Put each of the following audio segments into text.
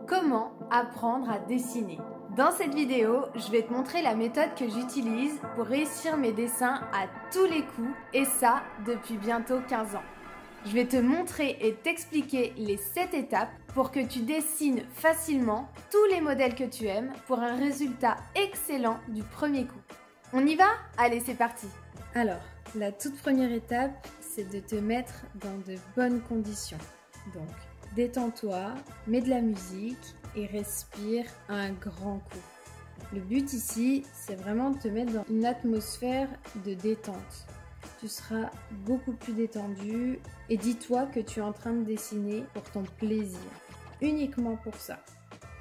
Comment apprendre à dessiner? Dans cette vidéo, je vais te montrer la méthode que j'utilise pour réussir mes dessins à tous les coups, et ça depuis bientôt 15 ans. Je vais te montrer et t'expliquer les 7 étapes pour que tu dessines facilement tous les modèles que tu aimes pour un résultat excellent du premier coup. On y va? Allez, c'est parti! Alors, la toute première étape, c'est de te mettre dans de bonnes conditions. Donc, détends-toi, mets de la musique et respire un grand coup. Le but ici, c'est vraiment de te mettre dans une atmosphère de détente. Tu seras beaucoup plus détendu et dis-toi que tu es en train de dessiner pour ton plaisir, uniquement pour ça.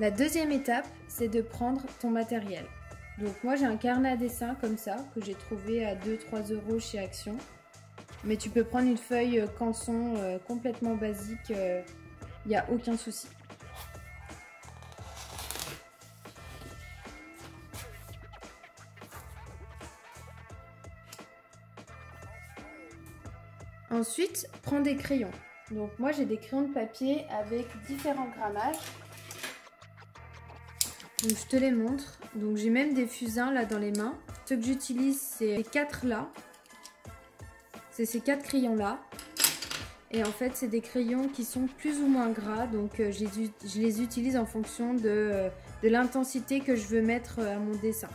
La deuxième étape, c'est de prendre ton matériel. Donc moi j'ai un carnet à dessin comme ça que j'ai trouvé à 2-3 € chez Action. Mais tu peux prendre une feuille canson complètement basique, il n'y a aucun souci. Ensuite, prends des crayons. Donc moi j'ai des crayons de papier avec différents grammages. Donc je te les montre. Donc j'ai même des fusains là dans les mains. Ce que j'utilise, c'est ces 4 là. C'est ces 4 crayons là. Et en fait c'est des crayons qui sont plus ou moins gras. Donc je les utilise en fonction de l'intensité que je veux mettre à mon dessin.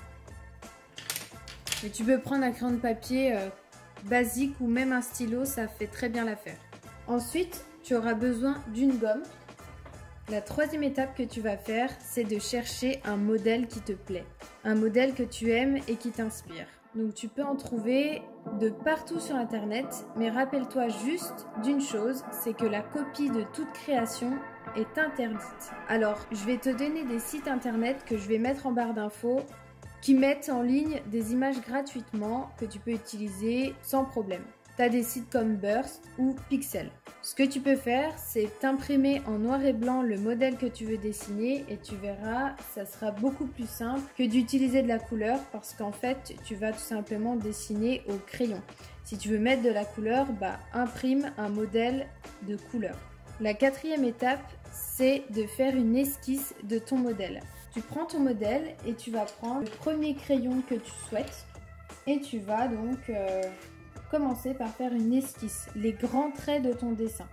Mais tu peux prendre un crayon de papier basique ou même un stylo, ça fait très bien l'affaire. Ensuite, tu auras besoin d'une gomme. La troisième étape que tu vas faire, c'est de chercher un modèle qui te plaît. Un modèle que tu aimes et qui t'inspire. Donc tu peux en trouver de partout sur internet, mais rappelle-toi juste d'une chose, c'est que la copie de toute création est interdite. Alors, je vais te donner des sites internet que je vais mettre en barre d'infos qui mettent en ligne des images gratuitement que tu peux utiliser sans problème. Tu as des sites comme Burst ou Pixel. Ce que tu peux faire, c'est t'imprimer en noir et blanc le modèle que tu veux dessiner et tu verras, ça sera beaucoup plus simple que d'utiliser de la couleur parce qu'en fait, tu vas tout simplement dessiner au crayon. Si tu veux mettre de la couleur, imprime un modèle de couleur. La quatrième étape, c'est de faire une esquisse de ton modèle. Tu prends ton modèle et tu vas prendre le premier crayon que tu souhaites et tu vas donc commencer par faire une esquisse, les grands traits de ton dessin.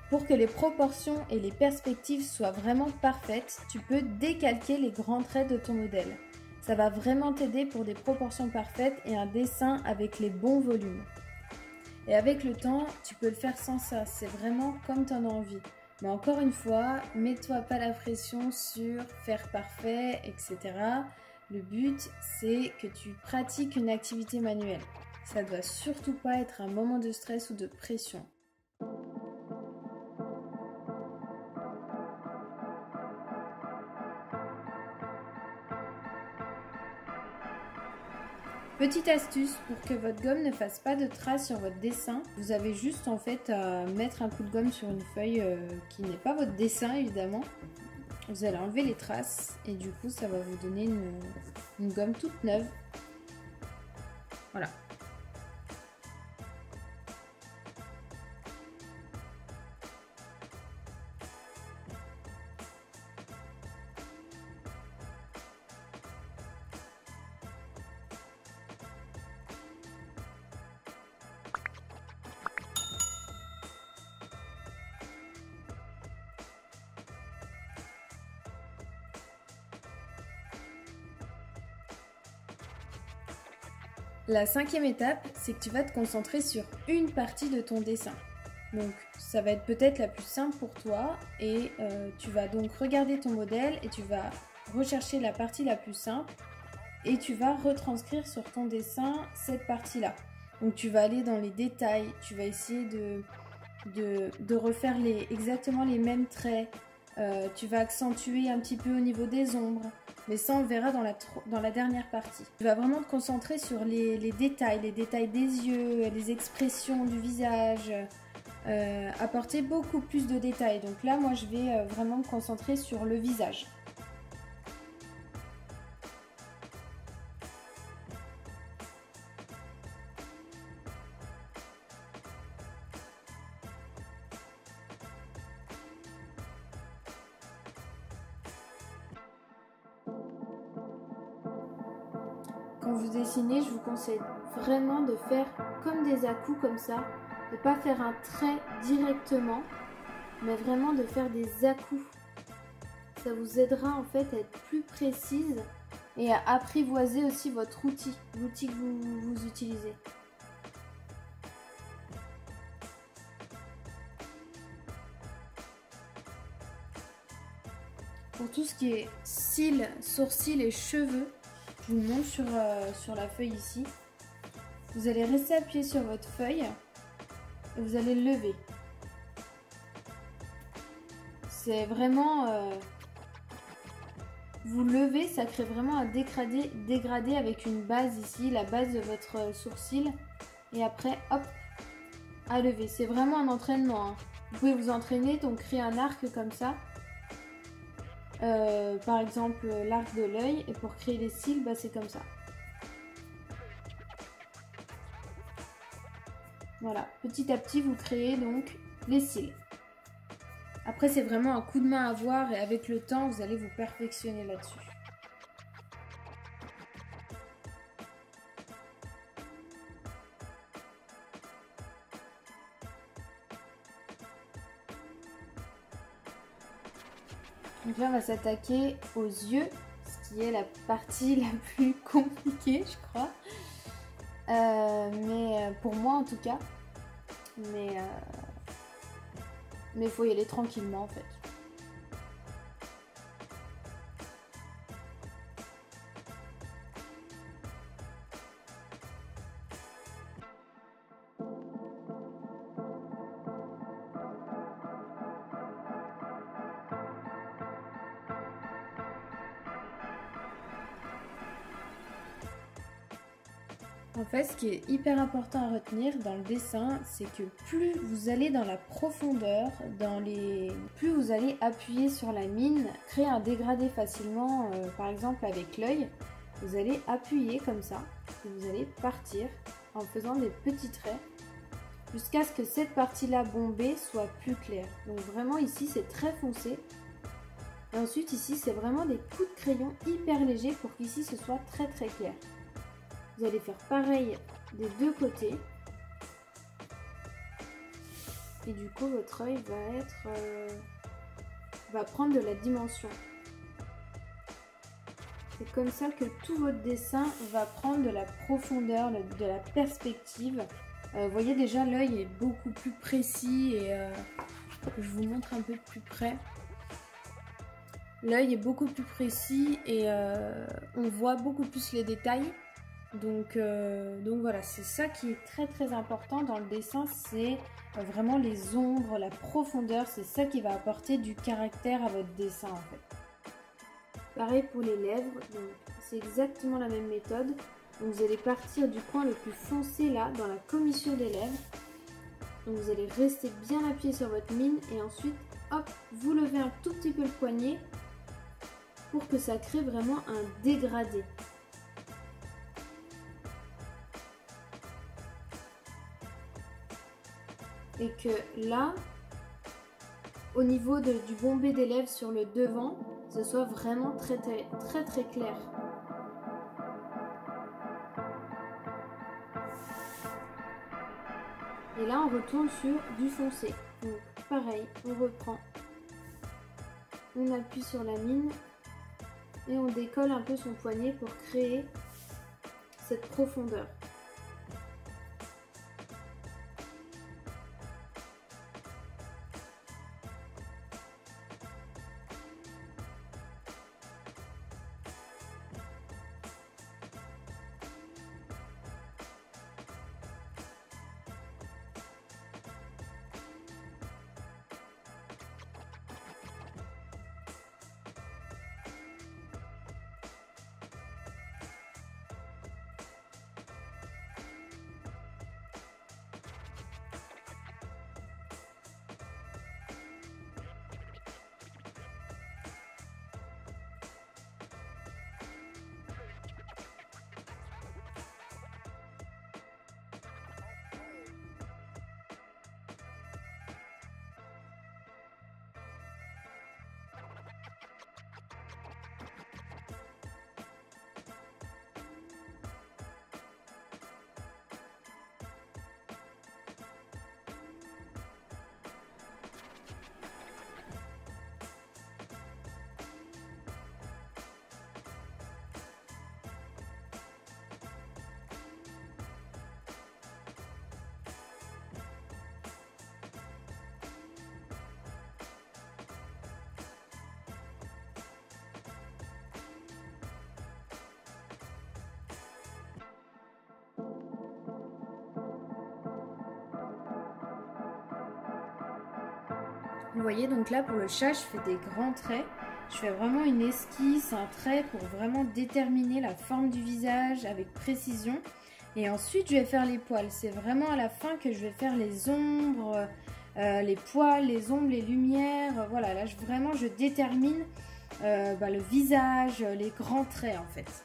Pour que les proportions et les perspectives soient vraiment parfaites, tu peux décalquer les grands traits de ton modèle. Ça va vraiment t'aider pour des proportions parfaites et un dessin avec les bons volumes. Et avec le temps, tu peux le faire sans ça, c'est vraiment comme tu en as envie. Mais encore une fois, mets-toi pas la pression sur faire parfait, etc. Le but, c'est que tu pratiques une activité manuelle. Ça ne doit surtout pas être un moment de stress ou de pression. Petite astuce pour que votre gomme ne fasse pas de traces sur votre dessin, vous avez juste en fait à mettre un coup de gomme sur une feuille qui n'est pas votre dessin évidemment. Vous allez enlever les traces et du coup ça va vous donner une gomme toute neuve. Voilà. La cinquième étape, c'est que tu vas te concentrer sur une partie de ton dessin. Donc ça va être peut-être la plus simple pour toi et tu vas donc regarder ton modèle et tu vas rechercher la partie la plus simple et tu vas retranscrire sur ton dessin cette partie-là. Donc tu vas aller dans les détails, tu vas essayer de refaire exactement les mêmes traits, tu vas accentuer un petit peu au niveau des ombres. Mais ça, on le verra dans la dernière partie. Tu vas vraiment te concentrer sur les détails des yeux, les expressions du visage, apporter beaucoup plus de détails. Donc là, moi, je vais vraiment me concentrer sur le visage. quand vous dessinez, je vous conseille vraiment de faire comme des à-coups comme ça, de ne pas faire un trait directement, mais vraiment de faire des à-coups. Ça vous aidera en fait à être plus précise et à apprivoiser aussi votre outil, l'outil que vous utilisez. Pour tout ce qui est cils, sourcils et cheveux, je vous montre sur la feuille ici. Vous allez rester appuyé sur votre feuille et vous allez lever. C'est vraiment... vous levez, ça crée vraiment un dégradé avec une base ici, la base de votre sourcil. Et après, hop, à lever. C'est vraiment un entraînement, hein. Vous pouvez vous entraîner, donc créer un arc comme ça. Par exemple, l'arc de l'œil. Et pour créer les cils, bah, c'est comme ça. Voilà, petit à petit, vous créez donc les cils. Après, c'est vraiment un coup de main à voir et avec le temps, vous allez vous perfectionner là-dessus. Donc là, on va s'attaquer aux yeux, ce qui est la partie la plus compliquée, je crois. Mais pour moi, en tout cas. Mais il faut y aller tranquillement, en fait. En fait, ce qui est hyper important à retenir dans le dessin, c'est que plus vous allez dans la profondeur, plus vous allez appuyer sur la mine, créer un dégradé facilement, par exemple avec l'œil, vous allez appuyer comme ça, et vous allez partir en faisant des petits traits, jusqu'à ce que cette partie-là bombée soit plus claire. Donc vraiment ici, c'est très foncé. Et ensuite ici, c'est vraiment des coups de crayon hyper légers pour qu'ici, ce soit très très clair. Vous allez faire pareil des deux côtés. Et du coup, votre œil va prendre de la dimension. C'est comme ça que tout votre dessin va prendre de la profondeur, de la perspective. Vous voyez déjà, l'œil est beaucoup plus précis et je vous montre un peu de plus près. L'œil est beaucoup plus précis et on voit beaucoup plus les détails. Donc voilà, c'est ça qui est très très important dans le dessin, c'est vraiment les ombres, la profondeur, c'est ça qui va apporter du caractère à votre dessin en fait. Pareil pour les lèvres, donc c'est exactement la même méthode. Donc vous allez partir du coin le plus foncé là, dans la commissure des lèvres. Donc vous allez rester bien appuyé sur votre mine et ensuite, hop, vous levez un tout petit peu le poignet pour que ça crée vraiment un dégradé. Et que là, au niveau du bombé des lèvres sur le devant, ce soit vraiment très clair. Et là, on retourne sur du foncé. Donc pareil, on reprend, on appuie sur la mine et on décolle un peu son poignet pour créer cette profondeur. Vous voyez, donc là pour le chat, je fais des grands traits. Je fais vraiment une esquisse, un trait pour vraiment déterminer la forme du visage avec précision. Et ensuite, je vais faire les poils. C'est vraiment à la fin que je vais faire les ombres, les poils, les ombres, les lumières. Voilà, là vraiment je détermine le visage, les grands traits en fait.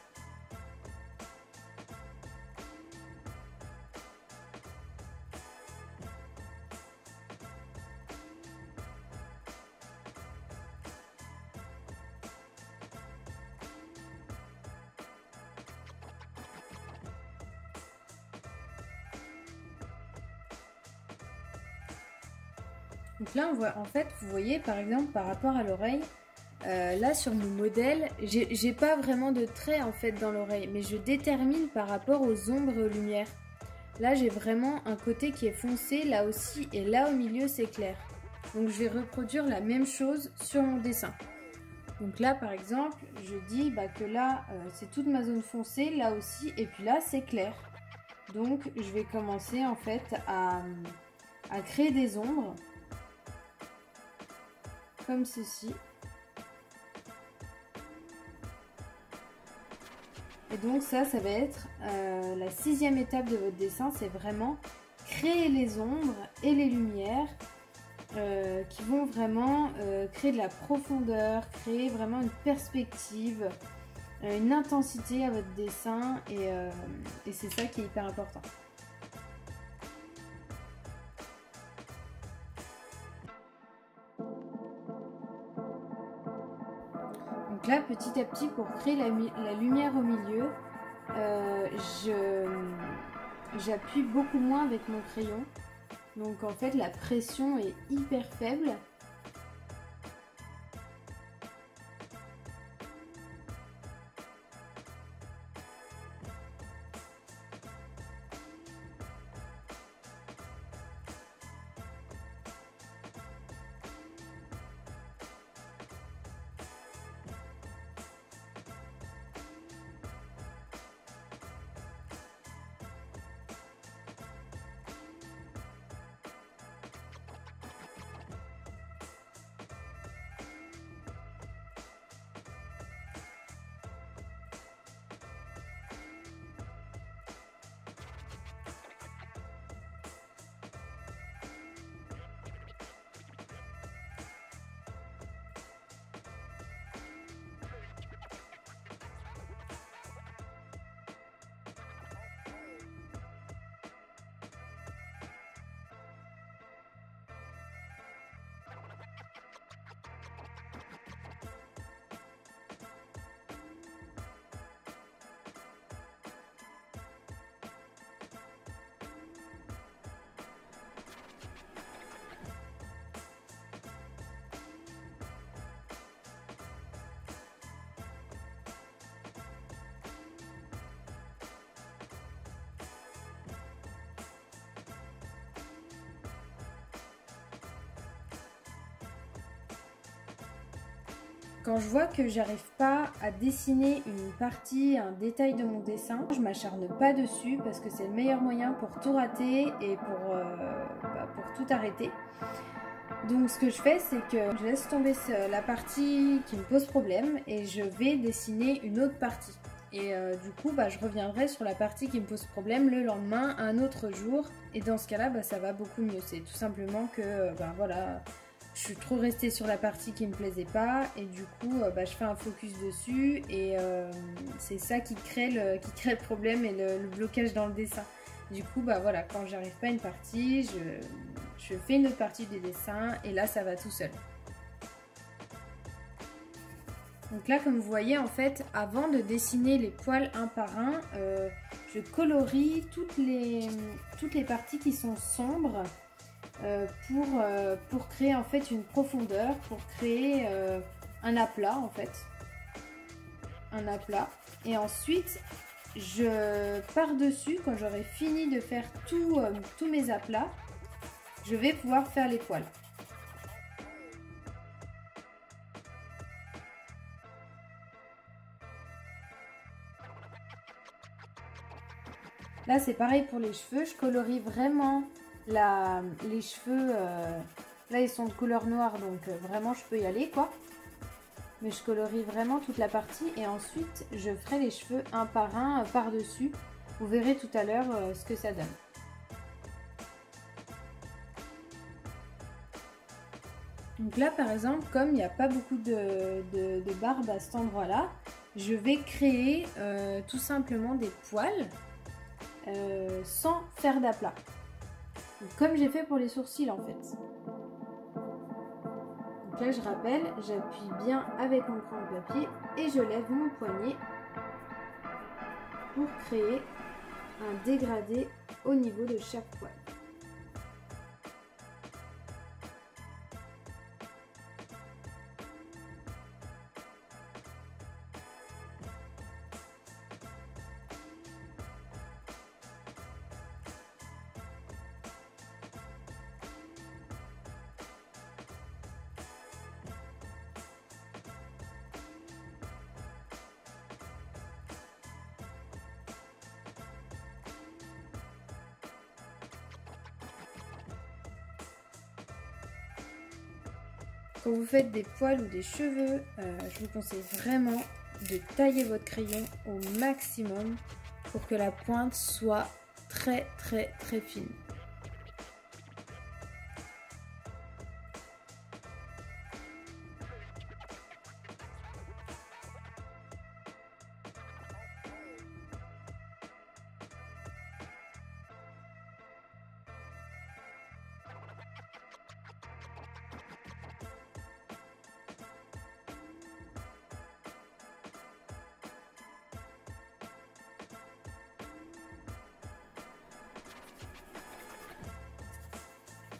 Donc là, on voit, en fait, vous voyez, par exemple, par rapport à l'oreille, là, sur mon modèle, j'ai pas vraiment de traits, en fait, dans l'oreille, mais je détermine par rapport aux ombres et aux lumières. Là, j'ai vraiment un côté qui est foncé, là aussi, et là, au milieu, c'est clair. Donc, je vais reproduire la même chose sur mon dessin. Donc là, par exemple, je dis que là, c'est toute ma zone foncée, là aussi, et puis là, c'est clair. Donc, je vais commencer, en fait, à créer des ombres. Comme ceci. Et donc ça va être la 6e étape de votre dessin, c'est vraiment créer les ombres et les lumières qui vont vraiment créer de la profondeur, créer vraiment une perspective, une intensité à votre dessin et c'est ça qui est hyper important. Donc là, petit à petit, pour créer la lumière au milieu, j'appuie beaucoup moins avec mon crayon. Donc en fait, la pression est hyper faible. Quand je vois que j'arrive pas à dessiner une partie, un détail de mon dessin, je m'acharne pas dessus parce que c'est le meilleur moyen pour tout rater et pour tout arrêter. Donc ce que je fais, c'est que je laisse tomber la partie qui me pose problème et je vais dessiner une autre partie. Et du coup, je reviendrai sur la partie qui me pose problème le lendemain, un autre jour. Et dans ce cas-là, ça va beaucoup mieux. C'est tout simplement que, voilà... Je suis trop restée sur la partie qui me plaisait pas et du coup je fais un focus dessus et c'est ça qui crée le problème et le blocage dans le dessin. Du coup voilà, quand j'arrive pas à une partie, je fais une autre partie du dessin et là ça va tout seul. Donc là comme vous voyez en fait, avant de dessiner les poils un par un, je colorie toutes les parties qui sont sombres. Pour créer en fait une profondeur, pour créer un aplat en fait, un aplat. Et ensuite, je par dessus, quand j'aurai fini de faire tous mes aplats, je vais pouvoir faire les poils. Là c'est pareil pour les cheveux, je colorie vraiment les cheveux Là, ils sont de couleur noire, donc vraiment, je peux y aller, quoi. Mais je colorie vraiment toute la partie. Et ensuite, je ferai les cheveux un par un par-dessus. Vous verrez tout à l'heure ce que ça donne. Donc là, par exemple, comme il n'y a pas beaucoup de barbe à cet endroit-là, je vais créer tout simplement des poils sans faire d'aplat. Comme j'ai fait pour les sourcils en fait. Donc là, je rappelle, j'appuie bien avec mon crayon de papier et je lève mon poignet pour créer un dégradé au niveau de chaque poil. Quand vous faites des poils ou des cheveux, je vous conseille vraiment de tailler votre crayon au maximum pour que la pointe soit très fine.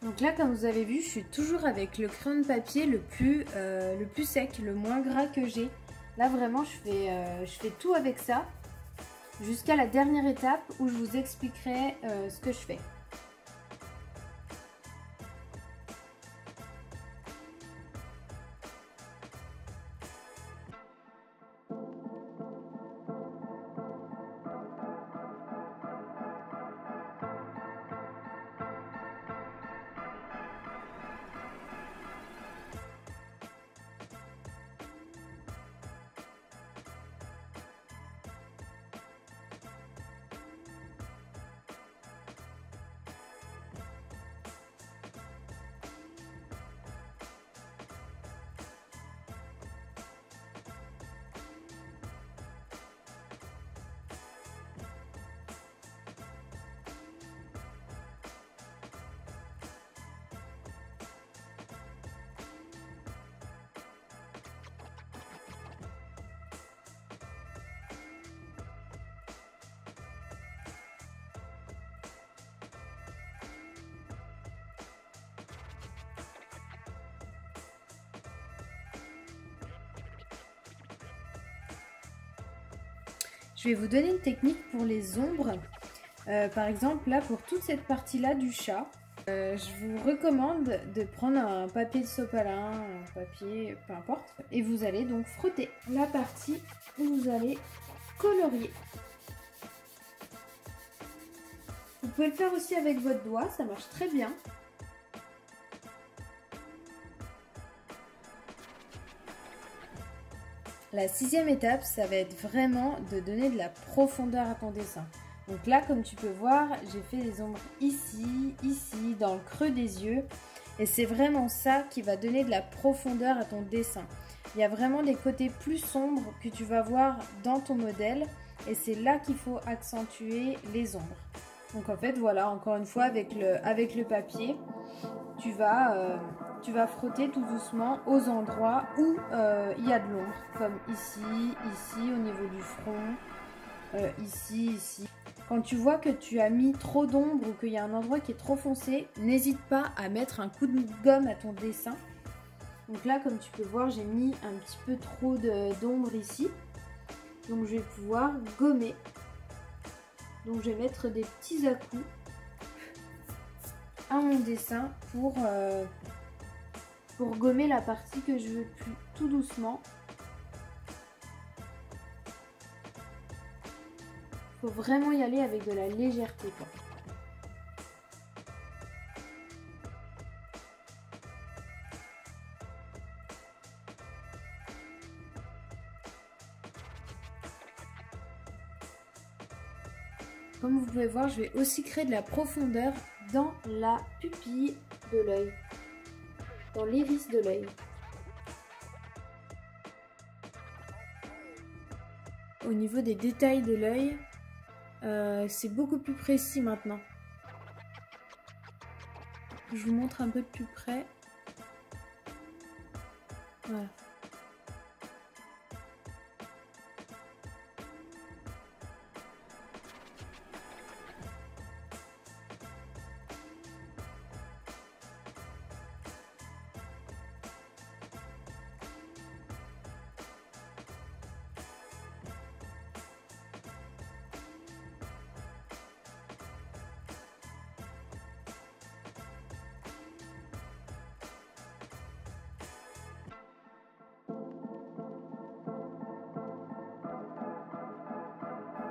Donc là, comme vous avez vu, je suis toujours avec le crayon de papier le plus sec, le moins gras que j'ai. Là, vraiment, je fais tout avec ça jusqu'à la dernière étape où je vous expliquerai ce que je fais. Je vais vous donner une technique pour les ombres. Par exemple, là, pour toute cette partie-là du chat, je vous recommande de prendre un papier de sopalin, un papier, peu importe, et vous allez donc frotter la partie où vous allez colorier. Vous pouvez le faire aussi avec votre doigt, ça marche très bien. La 6e étape, ça va être vraiment de donner de la profondeur à ton dessin. Donc là, comme tu peux voir, j'ai fait les ombres ici, ici, dans le creux des yeux. Et c'est vraiment ça qui va donner de la profondeur à ton dessin. Il y a vraiment des côtés plus sombres que tu vas voir dans ton modèle. Et c'est là qu'il faut accentuer les ombres. Donc en fait, voilà, encore une fois, avec le papier, tu vas frotter tout doucement aux endroits où il y a de l'ombre, comme ici, ici, au niveau du front, ici, ici. Quand tu vois que tu as mis trop d'ombre ou qu'il y a un endroit qui est trop foncé, n'hésite pas à mettre un coup de gomme à ton dessin. Donc là, comme tu peux voir, j'ai mis un petit peu trop d'ombre ici. Donc je vais pouvoir gommer. Donc je vais mettre des petits à-coups à mon dessin pour gommer la partie que je veux plus, tout doucement. Il faut vraiment y aller avec de la légèreté, quoi. Comme vous pouvez voir, je vais aussi créer de la profondeur dans la pupille de l'œil, dans l'iris de l'œil. Au niveau des détails de l'œil, c'est beaucoup plus précis maintenant. Je vous montre un peu de plus près. Voilà.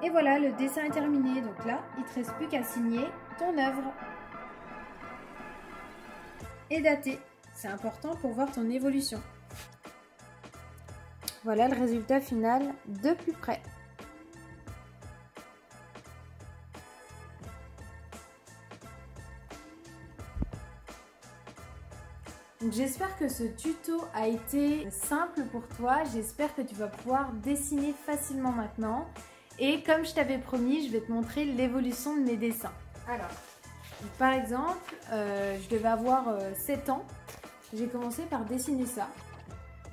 Et voilà, le dessin est terminé. Donc là, il ne te reste plus qu'à signer ton œuvre. Et dater. C'est important pour voir ton évolution. Voilà le résultat final de plus près. J'espère que ce tuto a été simple pour toi. J'espère que tu vas pouvoir dessiner facilement maintenant. Et comme je t'avais promis, je vais te montrer l'évolution de mes dessins. Alors, par exemple, je devais avoir 7 ans. J'ai commencé par dessiner ça.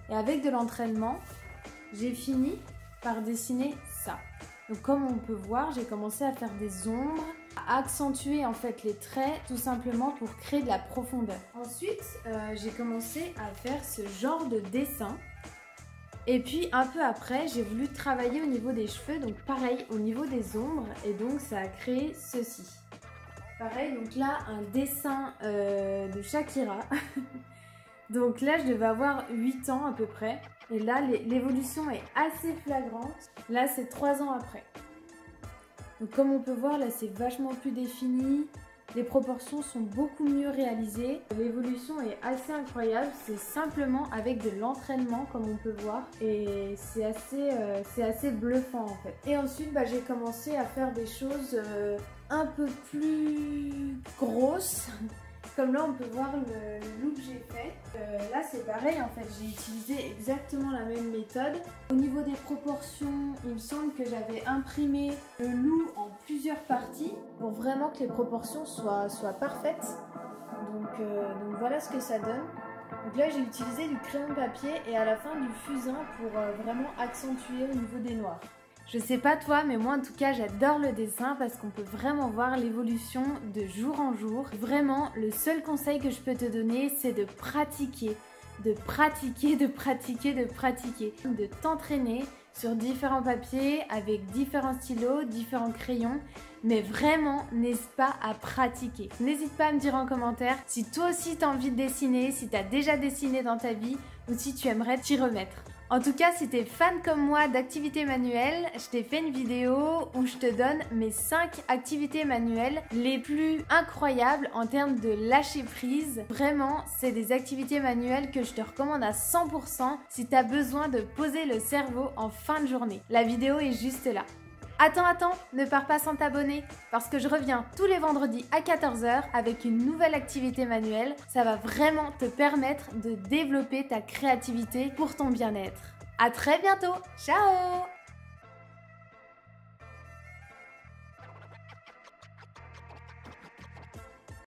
Et avec de l'entraînement, j'ai fini par dessiner ça. Donc comme on peut voir, j'ai commencé à faire des ombres, à accentuer en fait les traits tout simplement pour créer de la profondeur. Ensuite, j'ai commencé à faire ce genre de dessin. Et puis un peu après, j'ai voulu travailler au niveau des cheveux, donc pareil au niveau des ombres, et donc ça a créé ceci. Pareil, donc là un dessin de Shakira. Donc là je devais avoir 8 ans à peu près, et là l'évolution est assez flagrante. Là c'est 3 ans après. Donc comme on peut voir, là c'est vachement plus défini. Les proportions sont beaucoup mieux réalisées. L'évolution est assez incroyable. C'est simplement avec de l'entraînement comme on peut voir. Et c'est assez bluffant en fait. Et ensuite j'ai commencé à faire des choses un peu plus grosses. Comme là on peut voir le look que j'ai fait. Là c'est pareil en fait, j'ai utilisé exactement la même méthode. Au niveau des proportions, il me semble que j'avais imprimé le loup en plusieurs parties pour vraiment que les proportions soient parfaites. Donc voilà ce que ça donne. Donc là j'ai utilisé du crayon de papier et à la fin du fusain pour vraiment accentuer au niveau des noirs. Je sais pas toi, mais moi en tout cas j'adore le dessin parce qu'on peut vraiment voir l'évolution de jour en jour. Vraiment, le seul conseil que je peux te donner, c'est de pratiquer, de t'entraîner sur différents papiers, avec différents stylos, différents crayons. Mais vraiment, n'hésite pas à pratiquer. N'hésite pas à me dire en commentaire si toi aussi tu as envie de dessiner, si tu as déjà dessiné dans ta vie ou si tu aimerais t'y remettre. En tout cas, si tu es fan comme moi d'activités manuelles, je t'ai fait une vidéo où je te donne mes 5 activités manuelles les plus incroyables en termes de lâcher prise. Vraiment, c'est des activités manuelles que je te recommande à 100% si tu as besoin de poser le cerveau en fin de journée. La vidéo est juste là. Attends, ne pars pas sans t'abonner parce que je reviens tous les vendredis à 14 h avec une nouvelle activité manuelle. Ça va vraiment te permettre de développer ta créativité pour ton bien-être. À très bientôt, ciao!